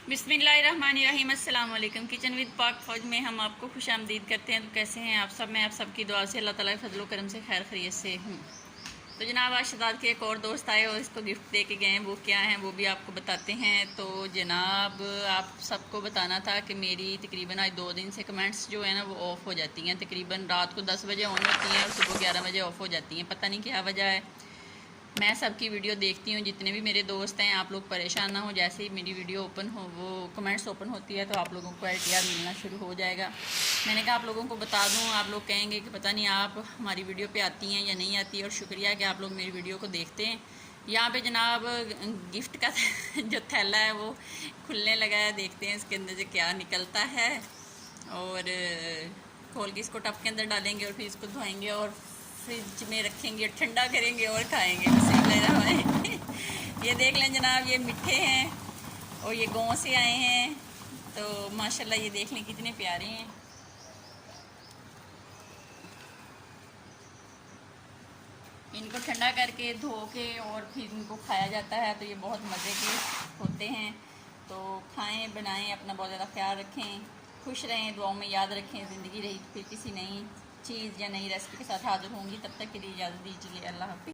बिस्मिल्लाहिर्रहमानिर्रहीम। अस्सलाम वालेकुम। किचन विद पाक फौज में हम आपको खुश आमदीद करते हैं। तो कैसे हैं आप सब? मैं आप सबकी दुआ से अल्लाह ताला के फजल करम से खैर खैरियत से हूँ। तो जनाब आज शहजाद के एक और दोस्त आए और इसको गिफ्ट दे के गए हैं। वो क्या हैं वो भी आपको बताते हैं। तो जनाब आप सबको बताना था कि मेरी तकरीबन आज 2 दिन से कमेंट्स जो है ना वो ऑफ़ हो जाती हैं। तकरीबन रात को 10 बजे ऑन होती हैं और सुबह 11 बजे ऑफ़ हो जाती हैं। पता नहीं क्या वजह है। मैं सबकी वीडियो देखती हूँ, जितने भी मेरे दोस्त हैं। आप लोग परेशान ना हो, जैसे ही मेरी वीडियो ओपन हो वो कमेंट्स ओपन होती है तो आप लोगों को आइडिया मिलना शुरू हो जाएगा। मैंने कहा आप लोगों को बता दूँ। आप लोग कहेंगे कि पता नहीं आप हमारी वीडियो पे आती हैं या नहीं आती, और शुक्रिया कि आप लोग मेरी वीडियो को देखते हैं। यहाँ पे जनाब गिफ्ट का जो थैला है वो खुलने लगा है। देखते हैं इसके अंदर से क्या निकलता है, और खोल के इसको टब के अंदर डालेंगे और फिर इसको धोएंगे और फ्रिज में रखेंगे, ठंडा करेंगे और खाएंगे। ये देख लें जनाब, ये मीठे हैं और ये गाँव से आए हैं। तो माशाल्लाह ये देख लें कितने प्यारे हैं। इनको ठंडा करके धो के और फिर इनको खाया जाता है। तो ये बहुत मज़े के होते हैं। तो खाएं, बनाएं, अपना बहुत ज़्यादा ख्याल रखें, खुश रहें, दुआओं में याद रखें। ज़िंदगी रही फिर किसी नई चीज़ या नई रेसिपी के साथ हाज़िर होंगी। तब तक के लिए इजाज़त दीजिए। अल्लाह हाफ़िज़।